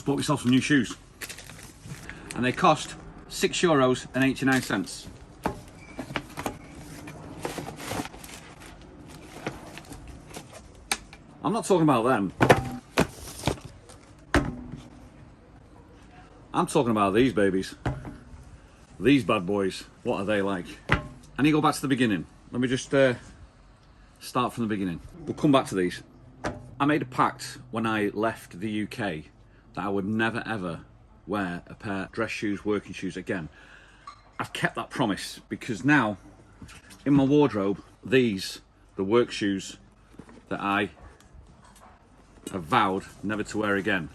just bought myself some new shoes. And they cost €6.89. I'm not talking about them. I'm talking about these babies. These bad boys. What are they like? I need to go back to the beginning. Let me just start from the beginning. We'll come back to these. I made a pact when I left the UK that I would never ever wear a pair of dress shoes, working shoes again. I've kept that promise because now in my wardrobe, these, the work shoes that I have vowed never to wear again.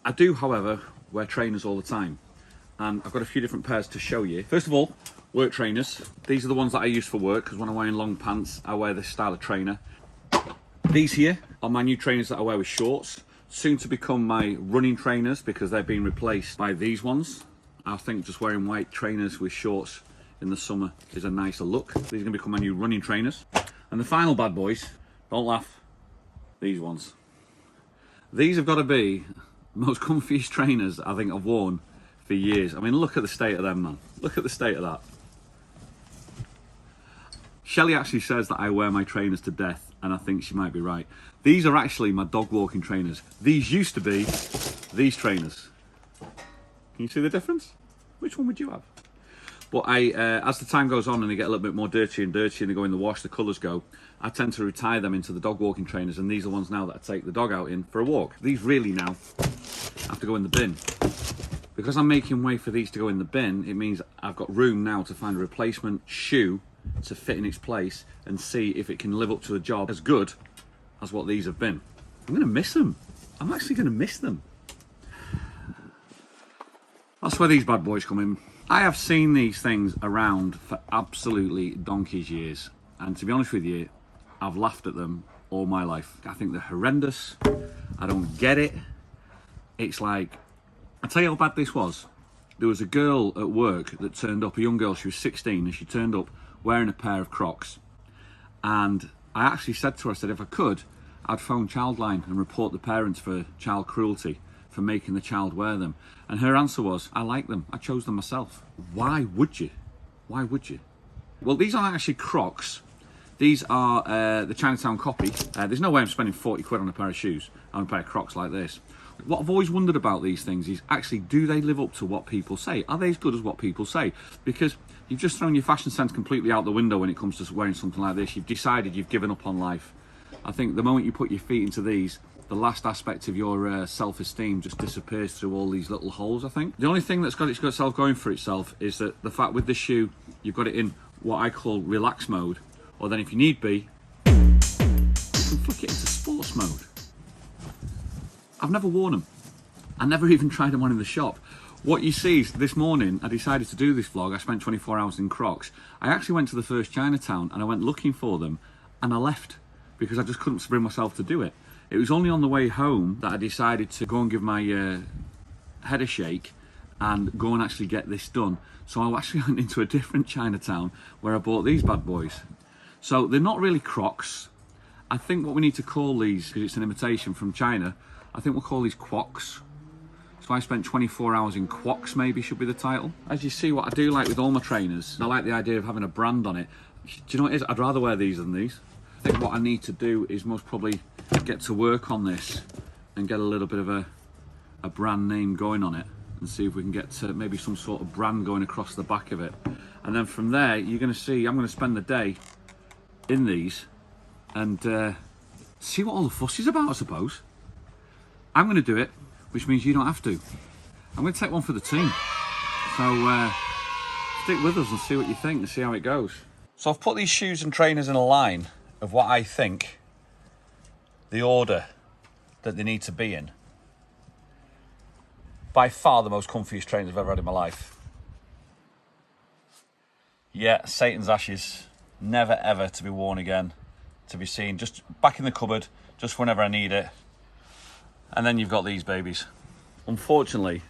I do, however, wear trainers all the time, and I've got a few different pairs to show you. First of all, work trainers. These are the ones that I use for work, because when I'm wearing long pants, I wear this style of trainer. These here are my new trainers that I wear with shorts, soon to become my running trainers because they're being replaced by these ones. I think just wearing white trainers with shorts in the summer is a nicer look. These are going to become my new running trainers. And the final bad boys, don't laugh, these ones. These have got to be the most comfiest trainers I think I've worn for years. I mean, look at the state of them, man. Look at the state of that. Shelley actually says that I wear my trainers to death, and I think she might be right. These are actually my dog walking trainers. These used to be these trainers. Can you see the difference? Which one would you have? But as the time goes on and they get a little bit more dirty and dirty and they go in the wash, the colours go, I tend to retire them into the dog walking trainers, and these are ones now that I take the dog out in for a walk. These really now have to go in the bin. Because I'm making way for these to go in the bin, it means I've got room now to find a replacement shoe to fit in its place and see if it can live up to the job as good as what these have been. I'm going to miss them. I'm actually going to miss them. That's where these bad boys come in. I have seen these things around for absolutely donkey's years, and to be honest with you, I've laughed at them all my life. I think they're horrendous. I don't get it. It's like, I'll tell you how bad this was. There was a girl at work that turned up, a young girl, she was 16, and she turned up wearing a pair of Crocs. And I actually said to her, I said, if I could, I'd phone Childline and report the parents for child cruelty, for making the child wear them. And her answer was, I like them, I chose them myself. Why would you? Why would you? Well, these aren't actually Crocs. These are the Chinatown copy. There's no way I'm spending 40 quid on a pair of shoes, on a pair of Crocs like this. What I've always wondered about these things is actually, do they live up to what people say? Are they as good as what people say? Because you've just thrown your fashion sense completely out the window when it comes to wearing something like this. You've decided you've given up on life. I think the moment you put your feet into these, the last aspect of your self-esteem just disappears through all these little holes, I think. The only thing that's got itself going for itself is that the fact with this shoe, you've got it in what I call relax mode, or then if you need be, you can flick it into sports mode. I've never worn them. I never even tried them on in the shop. What you see is this morning, I decided to do this vlog. I spent 24 hours in Crocs. I actually went to the first Chinatown and I went looking for them, and I left because I just couldn't bring myself to do it. It was only on the way home that I decided to go and give my head a shake and go and actually get this done. So I actually went into a different Chinatown where I bought these bad boys. So they're not really Crocs. I think what we need to call these, because it's an imitation from China, I think we'll call these Quocs. So I spent 24 hours in Quocs, maybe should be the title. As you see, what I do like with all my trainers, I like the idea of having a brand on it. Do you know what it is? I'd rather wear these than these. I think what I need to do is most probably get to work on this and get a little bit of a brand name going on it, and see if we can get to maybe some sort of brand going across the back of it. And then from there, you're going to see, I'm going to spend the day in these and see what all the fuss is about, I suppose. I'm going to do it, which means you don't have to. I'm going to take one for the team. So stick with us and see what you think and see how it goes. So I've put these shoes and trainers in a line of what I think the order that they need to be in. By far the most comfiest trainers I've ever had in my life. Yeah, Satan's ashes, never ever to be worn again, to be seen, just back in the cupboard, just whenever I need it. And then you've got these babies. Unfortunately,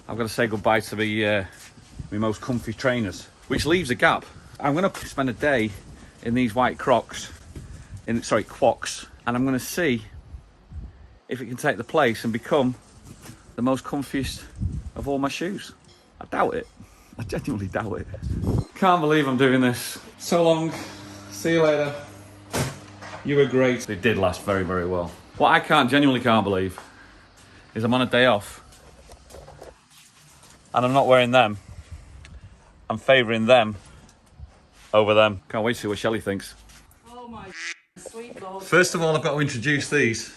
I've got to say goodbye to my most comfy trainers, which leaves a gap. I'm going to spend a day in these white Crocs, Quocs, and I'm going to see if it can take the place and become the most comfiest of all my shoes. I doubt it. I genuinely doubt it. Can't believe I'm doing this. So long. See you later. You were great. They did last very, very well. What I genuinely can't believe is I'm on a day off and I'm not wearing them. I'm favouring them over them. Can't wait to see what Shelley thinks. Oh my sweet lord. First of all, I've got to introduce these.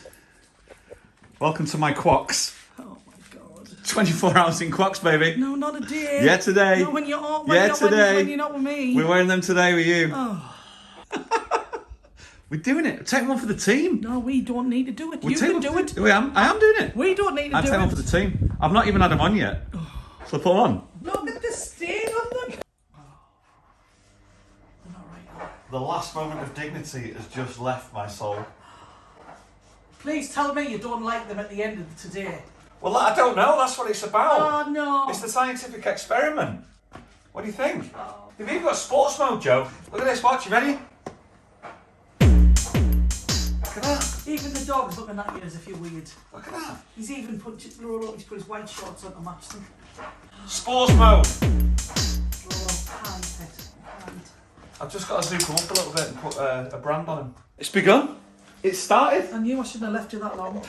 Welcome to my Crocs. Oh my god. 24 hours in Crocs, baby. No, not a day. Yeah, today. No, when you're not, today. When you're not with me. We're wearing them today with you. Oh. We're doing it. Take one for the team. No, we don't need to do it. We'll You can do it. I am doing it. We don't need to I'll do take it. one for the team. I've not even had them on yet. So put them on. Look at the stain on them. Oh. They're not right. The last moment of dignity has just left my soul. Please tell me you don't like them at the end of today. Well, I don't know. That's what it's about. Oh no. It's the scientific experiment. What do you think? Oh. They've even got sports mode, Joe. Look at this. Watch. You ready? Look at that. Even the dog's looking at you as if you're weird. Look at that. He's even put his white shorts on to match them. Sports mode. I've just got to zoom them up a little bit and put a brand on them. It's begun. It's started. I knew I shouldn't have left you that long.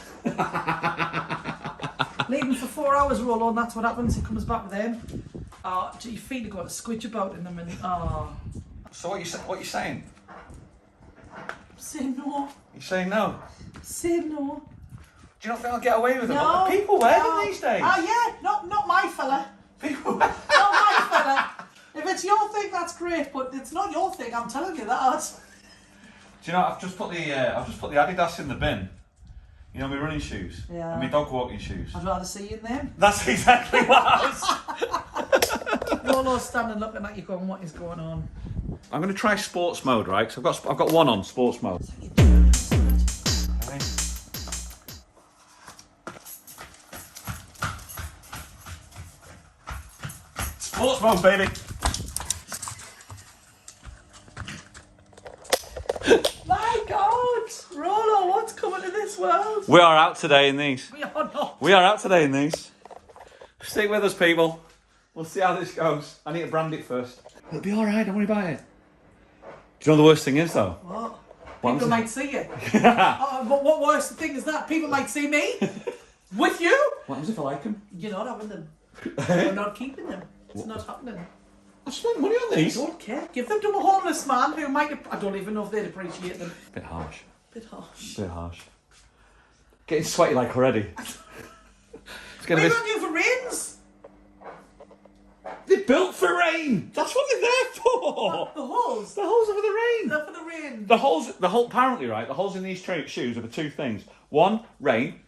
Leave him for 4 hours, roll on. That's what happens. He comes back with them. Your feet have got a squidge about in them, and So what you saying? Say no. You saying no? Say no. Do you not think I'll get away with them? No. People wear them these days. Yeah. Not my fella. People wear. Not my fella. If it's your thing, that's great. But it's not your thing. I'm telling you that. Do you know? I've just put the Adidas in the bin. You know, my running shoes. Yeah. And my dog walking shoes. I'd rather see you in them. That's exactly what I was. Rolo's standing looking at you, going, "What is going on?" I'm going to try sports mode, right? Because I've got one on sports mode. Sports mode, baby. My God, Rolo, what's coming to this world? We are out today in these. We are not. We are out today in these. Stay with us, people. We'll see how this goes. I need to brand it first. It'll be all right. Don't worry about it. Do you know the worst thing is though? What? What People might see you. But what worse thing is that? People might see me with you. What happens if I like them? You're not having them. You're not keeping them. It's not happening. I've spent money on these. I don't care. Give them to a homeless man who might. I don't even know if they'd appreciate them. Bit harsh. Bit harsh. Bit harsh. Getting sweaty like already. It's getting What are a bit... you going to do for rains? They're built for rain. That's what they're there for. The holes. The holes are for the rain. They're for the rain. The hole. Apparently, right. The holes in these shoes are for two things. One, rain.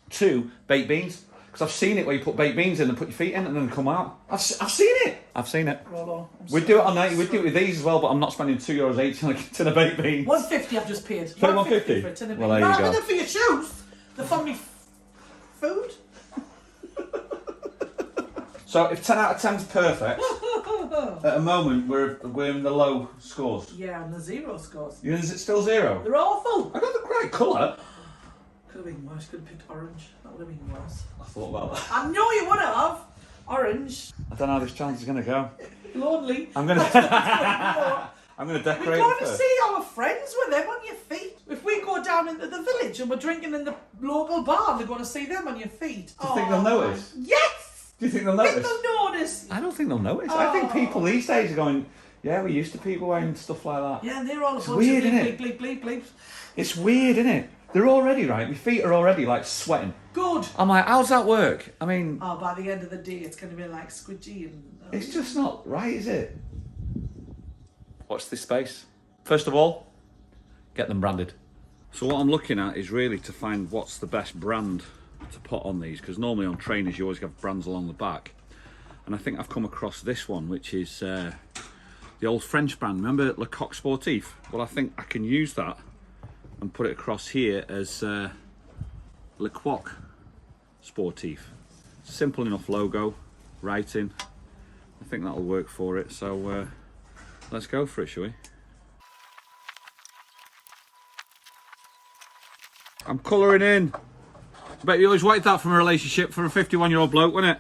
Two, baked beans. Because I've seen it where you put baked beans in and put your feet in and then they come out. I've seen it. I've seen it. Rolo, We'd do it on night. We'd do it with these as well, but I'm not spending €2.80 on a tin of baked beans. $150 I've just paid. Paid $150? for a tin of Well, beans. there you Rather go. than for your shoes, they're for me food. So if 10 out of 10's perfect, at the moment we're in the low scores. Yeah, and the zero scores. Is it still zero? They're awful. I got the right colour. Could have been worse. Could have picked orange. That would have been worse. I thought about that. I know you would have. Orange. I don't know how this challenge is going to go. Lonely. I'm going to We're decorate going it to first. see our friends with them on your feet. If we go down into the village and we're drinking in the local bar, we're going to see them on your feet. Do you think they'll notice? Yes! Do you think they'll I notice? think they'll notice. I don't think they'll notice. I think people these days are going, yeah, we're used to people wearing stuff like that. Yeah, and they're all a bunch weird, of isn't it? bleep, bleep, bleep, bleep. It's weird, isn't it? They're already, right, my feet are already like sweating. Good. I'm like, how's that work? I mean... Oh, by the end of the day, it's going to be like squidgy and... It's just not right, is it? Watch this space. First of all, get them branded. So what I'm looking at is really to find what's the best brand to put on these, because normally on trainers you always have brands along the back. And I think I've come across this one, which is the old French brand. Remember Le Coq Sportif? Well, I think I can use that and put it across here as Le Crocs Sportif. Simple enough logo, writing. I think that'll work for it. So let's go for it, shall we? I'm colouring in. I bet you always wanted that from a relationship for a 51-year-old bloke, wasn't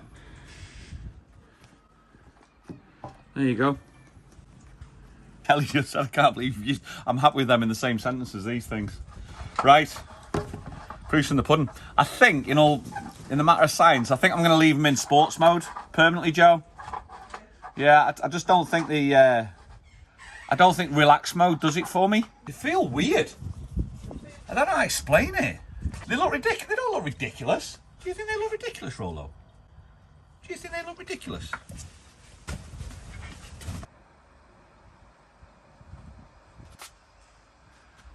it? There you go. Kelly just said, I can't believe you... I'm happy with them in the same sentence as these things. Right. Proofs in the pudding. I think, in the matter of science, I think I'm going to leave them in sports mode permanently, Joe. Yeah, I just don't think I don't think relax mode does it for me. They feel weird. I don't know how to explain it. They look ridiculous. They don't look ridiculous. Do you think they look ridiculous, Rolo? Do you think they look ridiculous?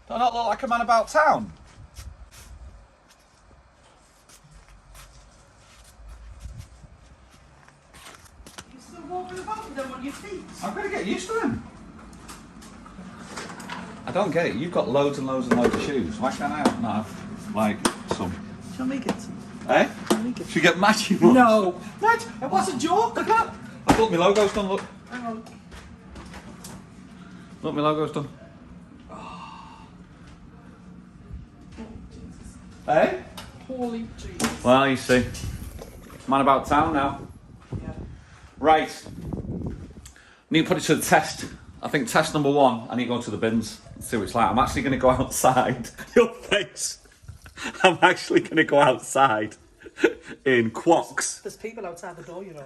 Do I not look like a man about town? You're still walking about with them on your feet. I'm going to get used to them. I don't get it. You've got loads and loads and loads of shoes. Why can't I not have, like, some? Shall we get some? Eh? Should we get matching ones? No. What? It was a joke. Look at that. I thought my logo's done, look. Hang on. Look, my logo's done. Eh? Holy Jesus. Well, you see. Man about town now. Yeah. Right. Need to put it to the test. I think test number 1, I need to go to the bins and see what it's like. I'm actually going to go outside. Your face. I'm actually going to go outside in Crocs. There's people outside the door, you know.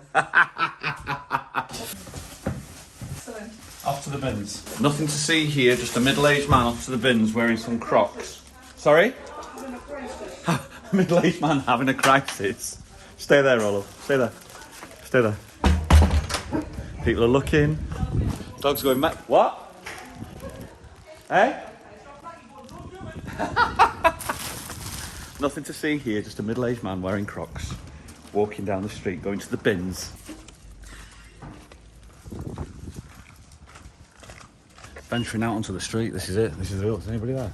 Excellent. Off to the bins. Nothing to see here, just a middle-aged man off to the bins wearing some Crocs. Sorry? Middle-aged man having a crisis. Stay there, Rollo. Stay there. Stay there. People are looking. Dog's going mad. What? Eh? Nothing to see here, just a middle-aged man wearing Crocs, walking down the street, going to the bins. Venturing out onto the street, this is it. This is it. Is anybody there?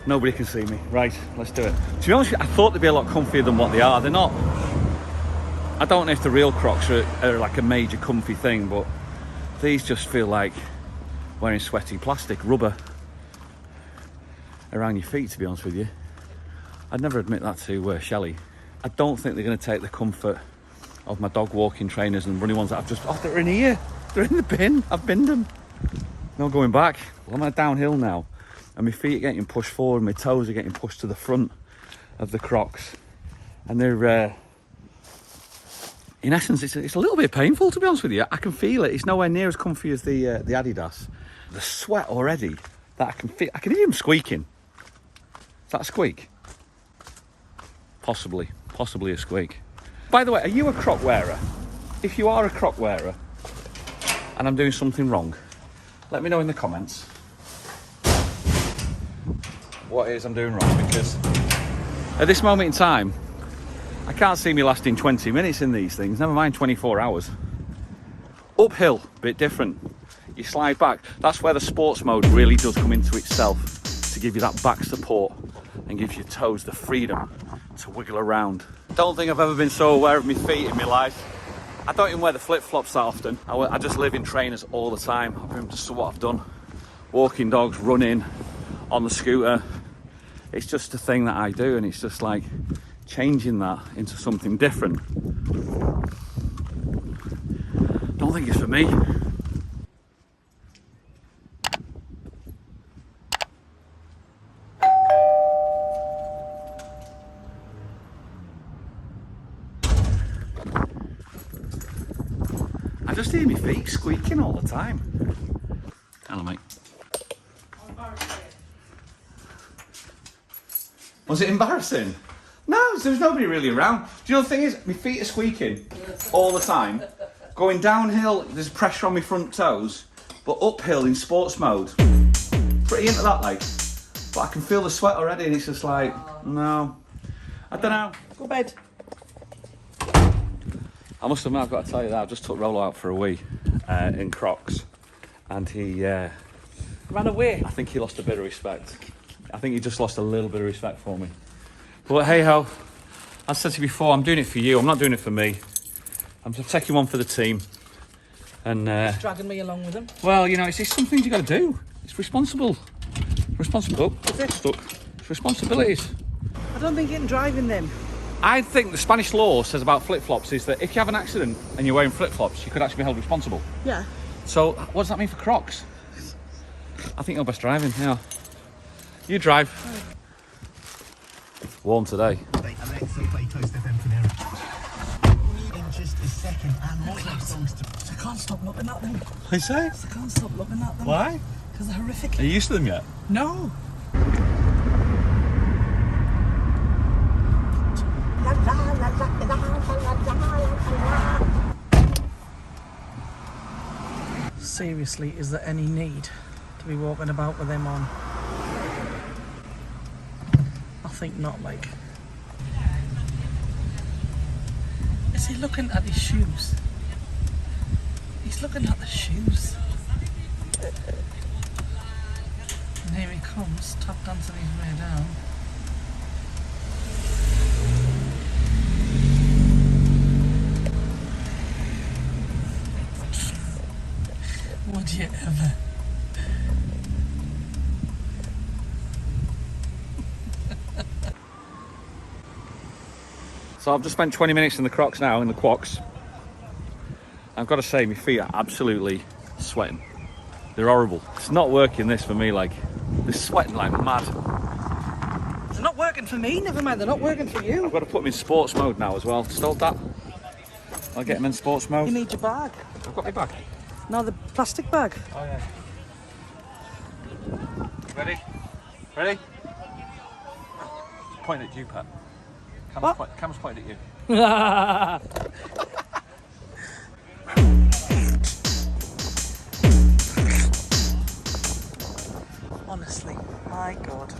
Nobody can see me. Right, let's do it. To be honest with you, I thought they'd be a lot comfier than what they are. They're not. I don't know if the real Crocs are like a major comfy thing, but these just feel like wearing sweaty plastic, rubber around your feet, to be honest with you. I'd never admit that to Shelley. I don't think they're going to take the comfort of my dog walking trainers and running ones that I've just... Oh, they're in here. They're in the bin. I've binned them. No going back. Well, I'm on a downhill now. And my feet are getting pushed forward, my toes are getting pushed to the front of the Crocs. And they're, in essence, it's a little bit painful, to be honest with you. I can feel it. It's nowhere near as comfy as the Adidas. The sweat already, that I can feel. I can hear him squeaking. Is that a squeak? Possibly a squeak. By the way, are you a Croc wearer? If you are a Croc wearer, and I'm doing something wrong, let me know in the comments what it is I'm doing wrong, because at this moment in time I can't see me lasting 20 minutes in these things, never mind 24 hours. Uphill, bit different. You slide back. That's where the sports mode really does come into itself, to give you that back support and gives your toes the freedom to wiggle around. Don't think I've ever been so aware of my feet in my life. I don't even wear the flip-flops that often. I just live in trainers all the time. I've just what I've done. Walking dogs, running, on the scooter. It's just a thing that I do, and it's just like changing that into something different. Don't think it's for me. I just hear my feet squeaking all the time. Hello, mate. Was it embarrassing? No, there's nobody really around. Do you know the thing is, my feet are squeaking all the time. Going downhill, there's pressure on my front toes, but uphill in sports mode, pretty into that, like. But I can feel the sweat already, and it's just like, no. I don't know. Go bed. I must admit, I've got to tell you that I just took Rolo out for a wee in Crocs, and he Ran away. I think he lost a bit of respect. I think he just lost a little bit of respect for me. But hey ho, as I said to you before, I'm doing it for you. I'm not doing it for me. I'm taking one for the team. And Dragging me along with him. well, you know, it's some things you got to do. It's responsible. Responsible. Oh, Is it? stuck. responsibilities. I don't think you can drive in them. I think the Spanish law says about flip-flops is that if you have an accident and you're wearing flip-flops, you could actually be held responsible. Yeah. So what does that mean for Crocs? I think you're best driving, yeah. You drive. Warm today. Alexa, play Toast FM Canary. In just a second, and what those songs to... I can't stop looking at them. I say? I can't stop looking at them. Why? Because they're horrific. Are you used to them yet? No. Seriously, is there any need to be walking about with them on? I think not, like. Is he looking at his shoes? He's looking at the shoes. And here he comes, tap dancing his way down. Would you ever? So I've just spent 20 minutes in the Crocs now, in the Crocs. I've got to say, my feet are absolutely sweating. They're horrible. It's not working this for me, like, they're sweating like mad. They're not working for me, never mind, they're not working for you. I've got to put them in sports mode now as well. Stop that. I'll get them in sports mode. You need your bag. I've got my bag. No, the plastic bag. Oh yeah. Ready? Ready? Point at you, Pat. Camera's pointed at you. Honestly, my God.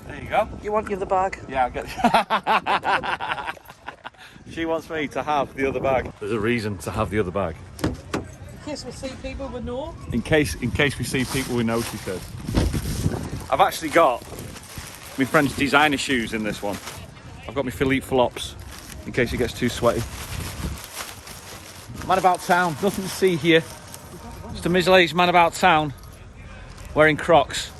There you go. You want the other bag? Yeah, I'll get She wants me to have the other bag. There's a reason to have the other bag. In case we see people we know. In case we see people we know, she said. I've actually got my friend's designer shoes in this one. I've got my Philippe flops in case it gets too sweaty. Man about town, nothing to see here. Just a middle-aged man about town wearing Crocs.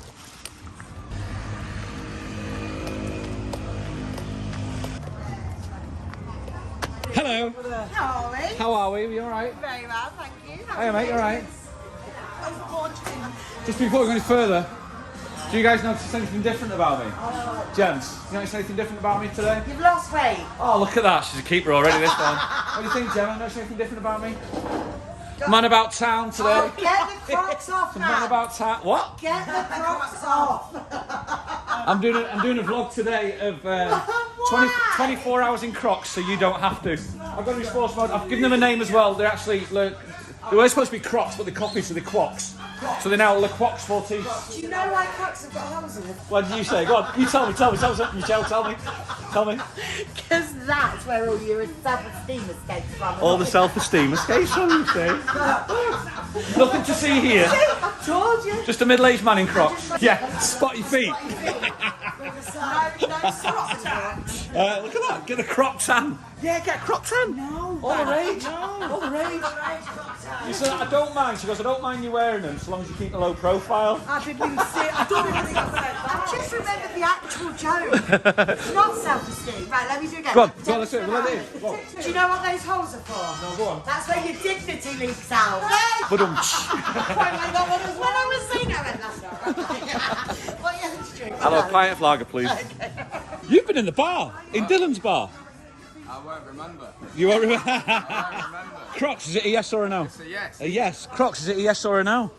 Hello. Charlie. How are we? Are we alright? Very well, thank you. Hey mate, you alright? Unfortunately. Just before we go any further, do you guys notice anything different about me? Gents, you notice anything different about me today? You've lost weight. Oh, look at that. She's a keeper already, this one. What do you think, Gemma? Notice anything different about me? Man about town today. Oh, get the Crocs off now. Man about town. What? Get the Crocs off. I'm doing a vlog today of 24 hours in Crocs, so you don't have to. I've got them in sports mode. I've given them a name as well. They're actually, look, they were supposed to be Crocs, but they copied, so they're Quocs. So they're now Le Crocs 14. Do you know why Crocs have got holes in them? What did you say? Go on, you tell me, Michelle, tell me. Because that's where all your self-esteem escapes from. All the self-esteem escapes from you, see? Nothing to see here. I told you. Just a middle-aged man in Crocs. Yeah, spot your feet. No socks attached. Look at that, get a Croc tan. Yeah, get a Croc tan. No. All the rage. All the rage. You said, I don't mind. She goes, I don't mind you wearing them so long as you keep a low profile. I didn't even see it. I don't even think I said that. I just remember the actual joke. It's not self-esteem. Right, let me do it again. Go on, let's do it. We'll let it in. Go on. Do you know what those holes are for? No, go on. That's where your dignity leaks out. But When I was saying that, I went, that's not right. What you have to drink? hello, pint of lager, please. You've been in the bar, in Dylan's bar. I won't remember. You won't remember? I won't remember. Crocs, is it a yes or a no? It's a yes. A yes. Crocs, is it a yes or a no?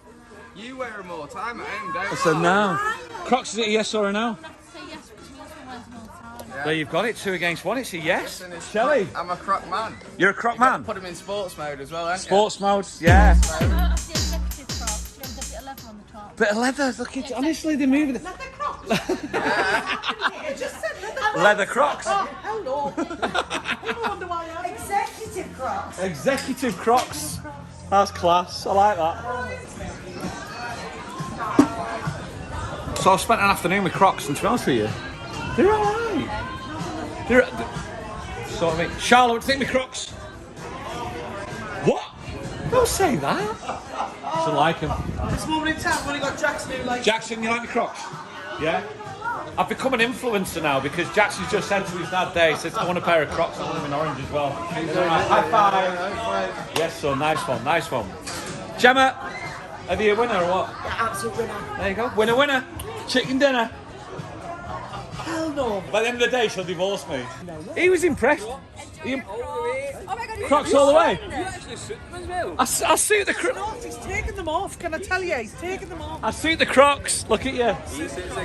You wear them all the time at home, don't you? It's a no. Crocs, is it a yes or a no? Say yes, because we also wear them all the time. Yeah. There you've got it, 2 against 1. It's a yes. Listen, it's- Shelley, I'm a Croc man. you're a Croc You've got to man. put them in sports mode as well, haven't Sports mode, yeah. That's the executive Crocs. You have a bit of leather on the top. Bit of leather, look at honestly, they're moving. Leather Crocs. You just said Leather Crocs. Hello. You wonder why I am. Executive Crocs. Executive Crocs. That's class, I like that. So I've spent an afternoon with Crocs, and to be honest with you, they're alright. They're sort of me. Charlotte, what do you think of my Crocs? What? Don't say that. Doesn't like them. This moment in time, when he got Jackson who like. Jackson, you like my Crocs? Yeah? I've become an influencer now because Jackson's just said to his dad there, he says, I want a pair of Crocs, I want them in orange as well. High five. Yes, son, nice one, nice one. Gemma, are you a winner or what? Yeah, absolute winner. There you go, winner, winner. Chicken dinner. Hell no. By the end of the day, she'll divorce me. He was impressed. Oh my god, Crocs all the way. You actually suit them as well. I suit the Crocs. He's taking them off, can I tell you? He's taking them off. I suit the Crocs. Look at you.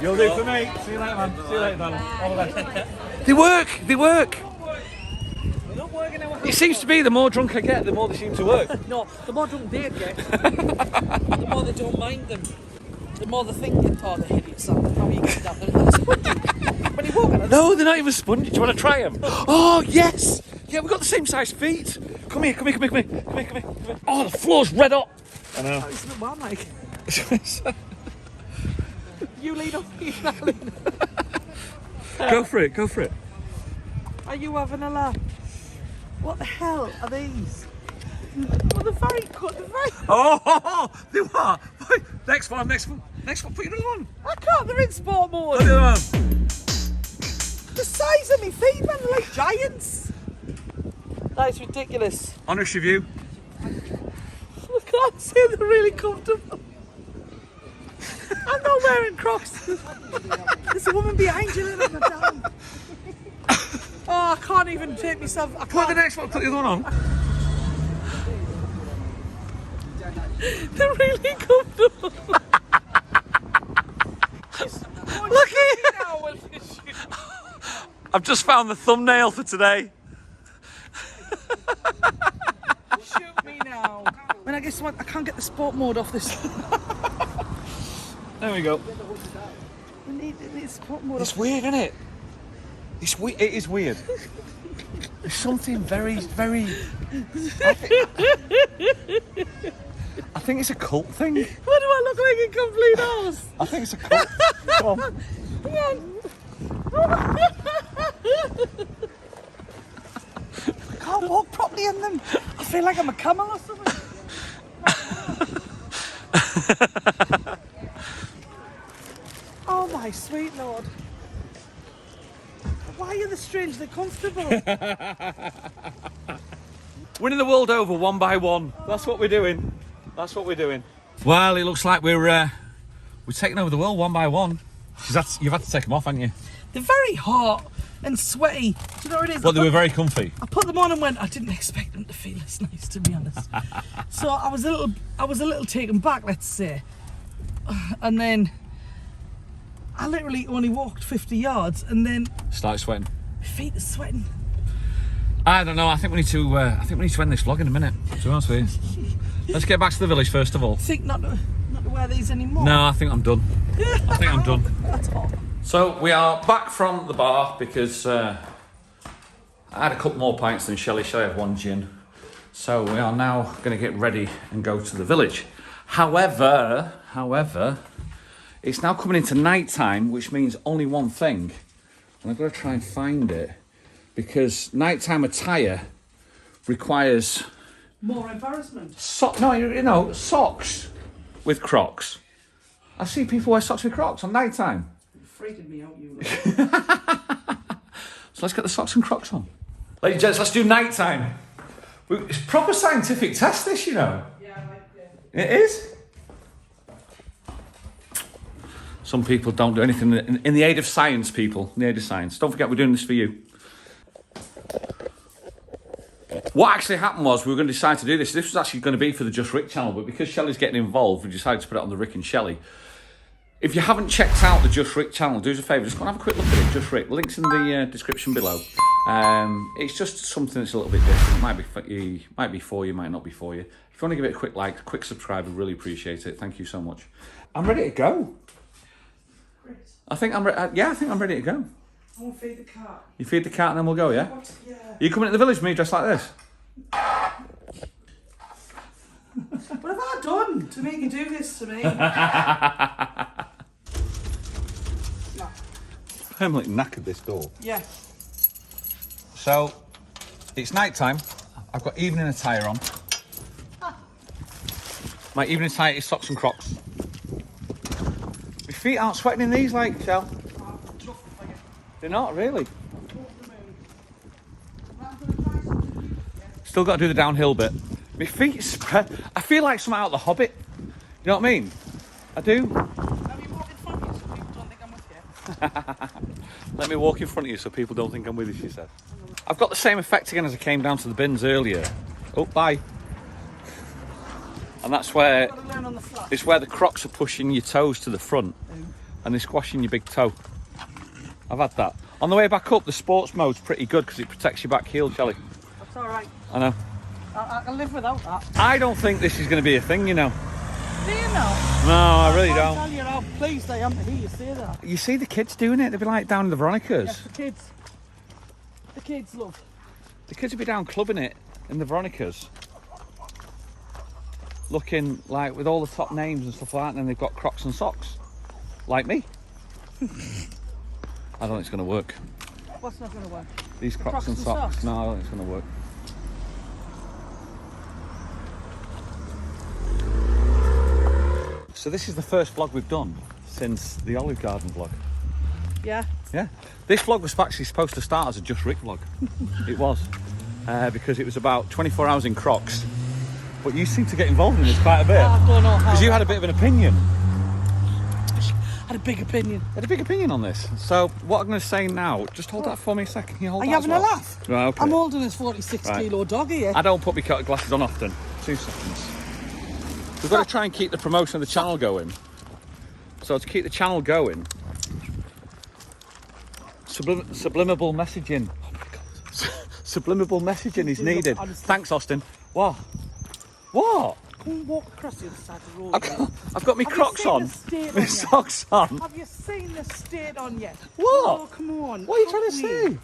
You'll do for me. See you later, man. See you later, darling. All the best. They work. They work. They're not working out. It seems to be the more drunk I get, the more they seem to work. No, the more drunk they get, the more they don't mind them. The more they think, oh, the idiots are. How are you getting that? They're not spongy. When you walk on it, No, they're not even spongy. Do you want to try them? Oh, yes. Yeah, we've got the same size feet. Come here, come here, come here, come here. Come here, come here, come here. Oh, the floor's red hot. I know. it's a bit warm, like. You lead off me, darling. Go for it, go for it. Are you having a laugh? What the hell are these? Well, they're very good. They're very. Oh, they are. Next one, next one. Next one, put your other one. I can't. They're in sport mode. Put the other one. The size of me feet, man, they're like giants. That's ridiculous. Honest review. I can't say they're really comfortable. I'm not wearing Crocs. There's a woman behind you letting them down. Oh, I can't even take myself. I Put can't. the next one, put the other one on. They're really comfortable. Look here. I've just found the thumbnail for today. Shoot me now. When I guess what, I can't get the sport mode off this. There we go. I need sport mode It's off. weird, isn't it? It is weird. There's something very, very. I think it's a cult thing. What do I look like a complete arse? I think it's a cult. Come on. I can't walk properly in them. I feel like I'm a camel or something. Oh my sweet lord. Why are they strangely comfortable? Winning the world over one by one. That's what we're doing. That's what we're doing. Well, it looks like we're taking over the world one by one. You've had to take them off, haven't you? They're very hot and sweaty. Do you know what it is? But they were very comfy. I put them on and went, I didn't expect them to feel this nice, to be honest. So I was a little taken back, let's say. And then I literally only walked 50 yards and then Start sweating. my feet are sweating. I don't know. I think we need to end this vlog in a minute. To be honest with you. Let's get back to the village first of all. I think not to wear these anymore. No, I think I'm done. I think I'm done. That's hot. So we are back from the bar because I had a couple more pints than Shelley. Shelley had one gin. So we are now going to get ready and go to the village. However, it's now coming into night time, which means only one thing. And I've got to try and find it because nighttime attire requires More embarrassment. socks with Crocs. I see people wear socks with Crocs on nighttime. You're freaking me out, you. So let's get the socks and Crocs on. Ladies and gents, let's do nighttime. It's a proper scientific test, this, you know. Yeah, I like it. It is. Some people don't do anything in the aid of science, people. In the aid of science. Don't forget, we're doing this for you. What actually happened was we were going to decide to do this. This was actually going to be for the Just Rick channel, but because Shelley's getting involved, we decided to put it on the Rick and Shelley. If you haven't checked out the Just Rick channel, do us a favour, just go and have a quick look at it, Just Rick. Links in the description below. It's just something that's a little bit different. It might be for you, might not be for you. If you want to give it a quick like, a quick subscribe, I'd really appreciate it. Thank you so much. I'm ready to go. I think I'm ready to go. I want to feed the cat. You feed the cat and then we'll go, yeah? What? Yeah. Are you coming to the village with me dressed like this? What have I done to make you do this to me? I'm like knackered this door. Yeah. So, it's night time. I've got evening attire on. My evening attire is socks and Crocs. My feet aren't sweating in these, like, Shell. Do you They're not really. Still got to do the downhill bit. My feet spread. I feel like something out of The Hobbit. You know what I mean? I do. Let me walk in front of you so people don't think I'm with you. Let me walk in front of you so people don't think I'm with you, she said. I've got the same effect again as I came down to the bins earlier. Oh, bye. And that's where Got to learn on the flat. it's where the Crocs are pushing your toes to the front and they're squashing your big toe. I've had that. On the way back up, the sports mode's pretty good because it protects your back heel, Shelley. That's all right. I know. I can live without that. I don't think this is going to be a thing, you know. Do you know? No, I really can't don't. tell you how pleased I am to hear you say that. You see the kids doing it, they'll be like down in the Veronicas. Yes, the kids. The kids love. The kids will be down clubbing it in the Veronicas. Looking like with all the top names and stuff like that, and then they've got Crocs and socks. Like me. I don't think it's going to work. What's not going to work? These Crocs and socks. No, I don't think it's going to work. So this is the first vlog we've done since the Olive Garden vlog. Yeah. Yeah. This vlog was actually supposed to start as a Just Rick vlog. It was. Because it was about 24 hours in Crocs. But you seem to get involved in this quite a bit. I don't know how. Because you had a bit of an opinion. Had a big opinion. Had a big opinion on this. So what I'm going to say now, just hold that for me a second. Can you hold Are that you as having a well? laugh? Right, okay. I'm holding this 46 Right. kilo dog here. I don't put my glasses on often. 2 seconds. We've got to try and keep the promotion of the channel going. So to keep the channel going, sublimable messaging. Oh my God. Sublimable messaging is needed. Honestly. Thanks, Austin. What? What? Come and walk across the other side of the road. I've got my Have you Crocs seen on, the state my on socks on. Have you seen the state on yet? What? Oh, come on. What are you trying to say?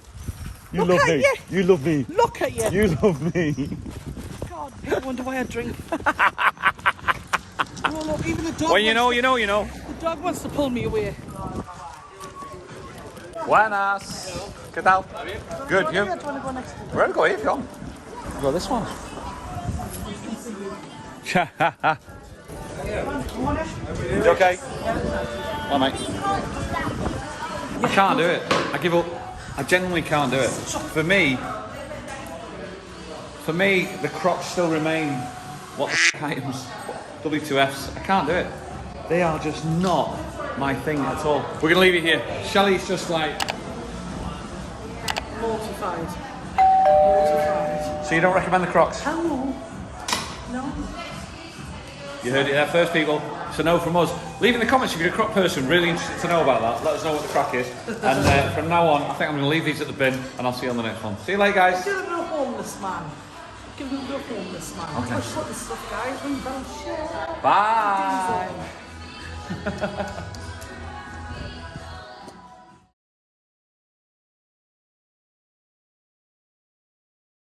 You Look love at me. you. You love me. Look at you. You love me. God, I wonder why I drink. Oh, look, even the dog. When you know, wants you know, you know. The dog wants to pull me away. Buenas. ¿Qué tal? Good, you? I want to go next to We're going to go here if you want. Go this one. You okay? Oh, mate. I can't do it. I give up. I genuinely can't do it. For me, the Crocs still remain what the items, W2Fs. I can't do it. They are just not my thing at all. We're going to leave it here. Shelley's just like... Mortified. Mortified. So you don't recommend the Crocs? Hello. No. You heard it there first, people. It's a no from us. Leave in the comments if you're a Croc person, really interested to know about that. Let us know what the crack is. And from now on, I think I'm going to leave these at the bin and I'll see you on the next one. See you later, guys. Give them a homeless man. Give them a homeless man. Okay. Push up the stuff, guys. We don't share. Bye.